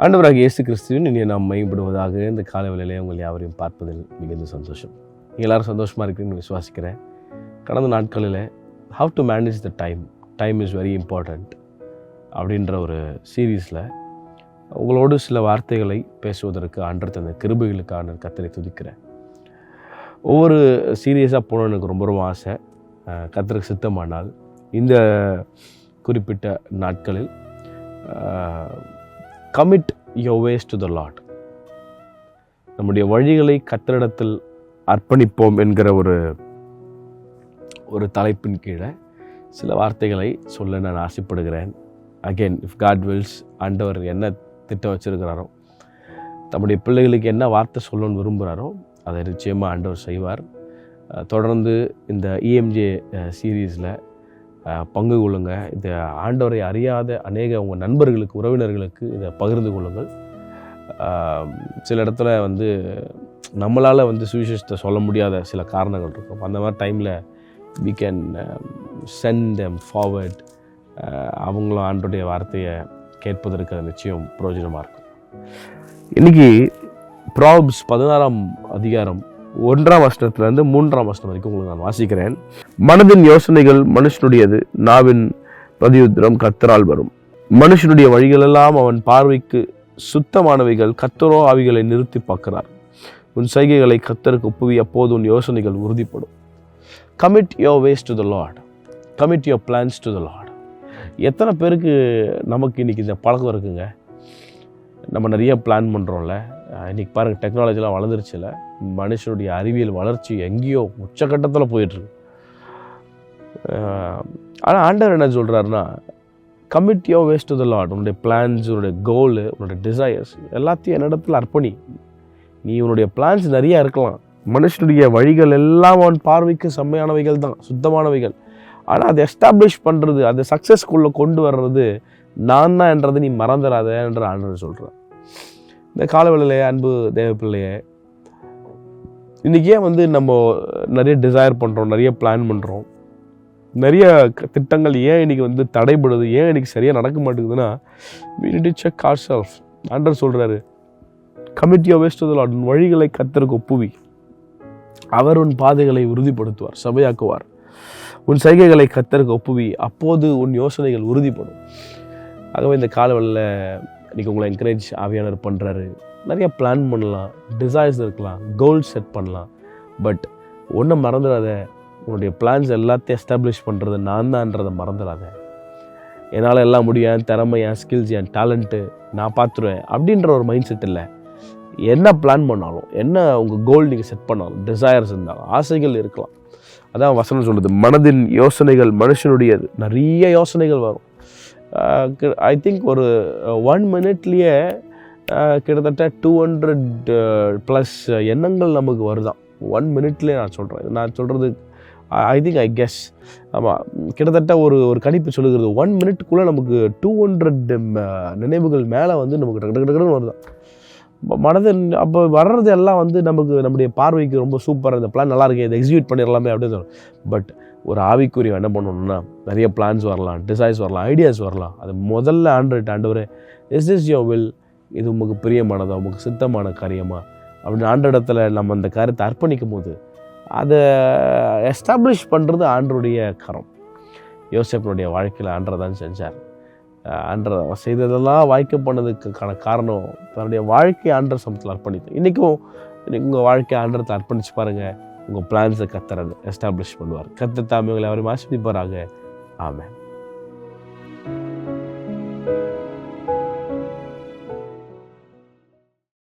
ஆண்டவராகிய இயேசு கிறிஸ்துவின் இனிய நாம் மையப்படுவதாக இந்த காலை வேளையிலே உங்கள் யாவரையும் பார்ப்பதில் மிகுந்த சந்தோஷம். நீங்கள் எல்லாரும் சந்தோஷமாக இருக்கிறீங்கன்னு விசுவாசிக்கிறேன். கடந்த நாட்களில் how to manage the time is very important அப்படின்ற ஒரு சீரீஸில் உங்களோடு சில வார்த்தைகளை பேசுவதற்கு ஆண்டவர் தந்த கிருபைகளுக்கான கர்த்தரை துதிக்கிறேன். ஒவ்வொரு சீரியஸாக போகணுன்னு எனக்கு ரொம்ப ஆசை. கர்த்தருக்கு சித்தமானால் இந்த குறிப்பிட்ட நாட்களில் commit your ways to the Lord, நம்முடைய வழிகளை கர்த்தரிடத்தில் அர்ப்பணிப்போம் என்கிற ஒரு தலைப்பின் கீழே சில வார்த்தைகளை சொல்ல நான் ஆசைப்படுகிறேன். அகெயின், இஃப் காட் வில்ஸ், ஆண்டவர் என்ன திட்டம் வச்சிருக்கிறாரோ, தம்முடைய பிள்ளைகளுக்கு என்ன வார்த்தை சொல்லணும்னு விரும்புகிறாரோ அதை நிச்சயமாக ஆண்டவர் செய்வார். தொடர்ந்து இந்த இஎம்ஜே சீரீஸில் பங்கு கொள்ளுங்க. இந்த ஆண்டவரை அறியாத அநேக உங்கள் நண்பர்களுக்கு, உறவினர்களுக்கு இதை பகிர்ந்து கொள்ளுங்கள். சில இடத்துல நம்மளால் சுவிசேஷத்தை சொல்ல முடியாத சில காரணங்கள் இருக்கும். அந்த மாதிரி டைமில் we can send them forward. அவங்களும் ஆண்டவருடைய வார்த்தையை கேட்பதற்கு அது நிச்சயம் பிரயோஜனமாக இருக்கும். இன்றைக்கி ப்ராவர்ப்ஸ் 16ஆம் அதிகாரம் 1ஆம் வசனத்திலிருந்து 3ஆம் வசனம் வரைக்கும் உங்களுக்கு நான் வாசிக்கிறேன். மனதின் யோசனைகள் மனுஷனுடையது, நாவின் பிரதியுத்தரம் கர்த்தரால் வரும். மனுஷனுடைய வழிகளெல்லாம் அவன் பார்வைக்கு சுத்தமானவைகள், கர்த்தரோ ஆவிகளை நிறுத்தி பார்க்கிறார். உன் செய்கைகளை கர்த்தருக்கு ஒப்புவி, அப்போது உன் யோசனைகள் உறுதிப்படும். Commit your ways to the Lord, commit your plans to the Lord. எத்தனை பேருக்கு நமக்கு இன்றைக்கி இந்த பழக்கம் இருக்குங்க? நம்ம நிறைய பிளான் பண்ணுறோம்ல. இன்றைக்கி பாருங்கள், டெக்னாலஜிலாம் வளர்ந்துருச்சுல. மனுஷனுடைய அறிவியல் வளர்ச்சி எங்கேயோ உச்சக்கட்டத்தில் போயிட்டுருக்கு. ஆனால் ஆண்டவர் என்ன சொல்கிறாருன்னா, commit your ways to the Lord. உன்னுடைய பிளான்ஸ், உன்னுடைய கோலு, உன்னுடைய டிசைர்ஸ் எல்லாத்தையும் என்னிடத்தில் அர்ப்பணி. நீ உன்னுடைய பிளான்ஸ் நிறையா இருக்கலாம். மனுஷனுடைய வழிகள் எல்லாம் அவன் பார்வைக்கு செம்மையானவைகள் தான், சுத்தமானவைகள். ஆனால் அதை எஸ்டாப்ளிஷ் பண்ணுறது, அதை சக்ஸஸ்குள்ளே கொண்டு வர்றது நான் தான் என்றதை நீ மறந்துடாத என்ற ஆண்டவர் சொல்கிறார். இந்த காலவெளியிலே அன்பு தேவ பிள்ளையே, இன்றைக்கி ஏன் நம்ம நிறைய டிசைர் பண்ணுறோம், நிறைய பிளான் பண்ணுறோம், நிறைய திட்டங்கள் ஏன் இன்றைக்கி தடைபடுது, ஏன் இன்றைக்கி சரியாக நடக்க மாட்டேங்குதுன்னா, we need to check ourselves. ஆண்டவர் சொல்கிறாரு, commit your ways to the Lord. உன் வழிகளை கர்த்தருக்கு ஒப்புவி, அவர் உன் பாதைகளை உறுதிப்படுத்துவார், சபையாக்குவார். உன் செய்கைகளை கர்த்தருக்கு ஒப்புவி, அப்போது உன் யோசனைகள் உறுதிப்படும். ஆகவே இந்த காலவெளியில் இன்றைக்கி உங்களை என்கரேஜ் ஆவியானவர் பண்ணுறாரு. நிறைய பிளான் பண்ணலாம், டிசைர்ஸ் இருக்கலாம், கோல்ஸ் செட் பண்ணலாம். பட் ஒன்றும் மறந்துடாத, உன்னுடைய பிளான்ஸ் எல்லாத்தையும் எஸ்டாப்ளிஷ் பண்ணுறது நான் தான்ன்றதை மறந்துடாத. என்னால் எல்லாம் முடியும், என் திறமை, என் ஸ்கில்ஸ், என் டேலண்ட்டு நான் பார்த்துருவேன் அப்படின்ற ஒரு மைண்ட் செட் இல்லை. என்ன பிளான் பண்ணாலும், என்ன உங்கள் கோல் நீங்கள் செட் பண்ணாலும், டிசைர்ஸ் இருந்தாலும், ஆசைகள் இருக்கலாம். அதான் வசனம் சொல்லுது, மனதின் யோசனைகள் மனுஷனுடையது. நிறைய யோசனைகள் வரும். ஐ திங்க் ஒரு 1 மினிட்லேயே கிட்டத்தட்ட 200+ எண்ணங்கள் நமக்கு வருதான். 1 மினிட்லேயே நான் சொல்கிறது ஐ திங்க் ஐ கெஸ். ஆமாம், கிட்டத்தட்ட ஒரு கணிப்பு சொல்லுகிறது 1 மினிட்டுக்குள்ளே நமக்கு 200 நினைவுகள் மேலே நமக்கு டக்குன்னு வருதான். மனதின் அப்போ வர்றது எல்லாம் நமக்கு நம்முடைய பார்வைக்கு ரொம்ப சூப்பராக, இந்த பிளான் நல்லா இருக்கு, இதை எக்ஸிக்யூட் பண்ணிடலாமே அப்படின்னு சொல்லணும். பட் ஒரு ஆவிக்குரிய என்ன பண்ணணும்னா, நிறைய பிளான்ஸ் வரலாம், டிசைர்ஸ் வரலாம், ஐடியாஸ் வரலாம். அது முதல்ல ஆண்டவரே, இஸ் திஸ் யுவர் வில்? இது உங்களுக்கு பிரியமானதா, உங்களுக்கு சித்தமான காரியமா அப்படின்னு ஆண்டவரிடத்துல நம்ம அந்த காரியத்தை அர்ப்பணிக்கும் போது அதை எஸ்டாப்ளிஷ் பண்ணுறது ஆண்டவருடைய கரம். யோசேப்பினுடைய வாழ்க்கையில் ஆண்டவர் தான் செஞ்சார். ஆண்டவர் செய்ததெல்லாம் வாய்க்க பண்ணதுக்கான காரணம் தன்னுடைய வாழ்க்கையை ஆண்டவர் சமத்தில் அர்ப்பணித்து. இன்றைக்கும் உங்கள் வாழ்க்கையை ஆண்டவரத்தை அர்ப்பணித்து பாருங்கள், உங்கள் பிளான்ஸை கர்த்தர் எஸ்டாப்ளிஷ் பண்ணுவார். கர்த்தர் தாமே உங்களை அவரை ஆசீர்வதிப்பாராக. ஆமென்.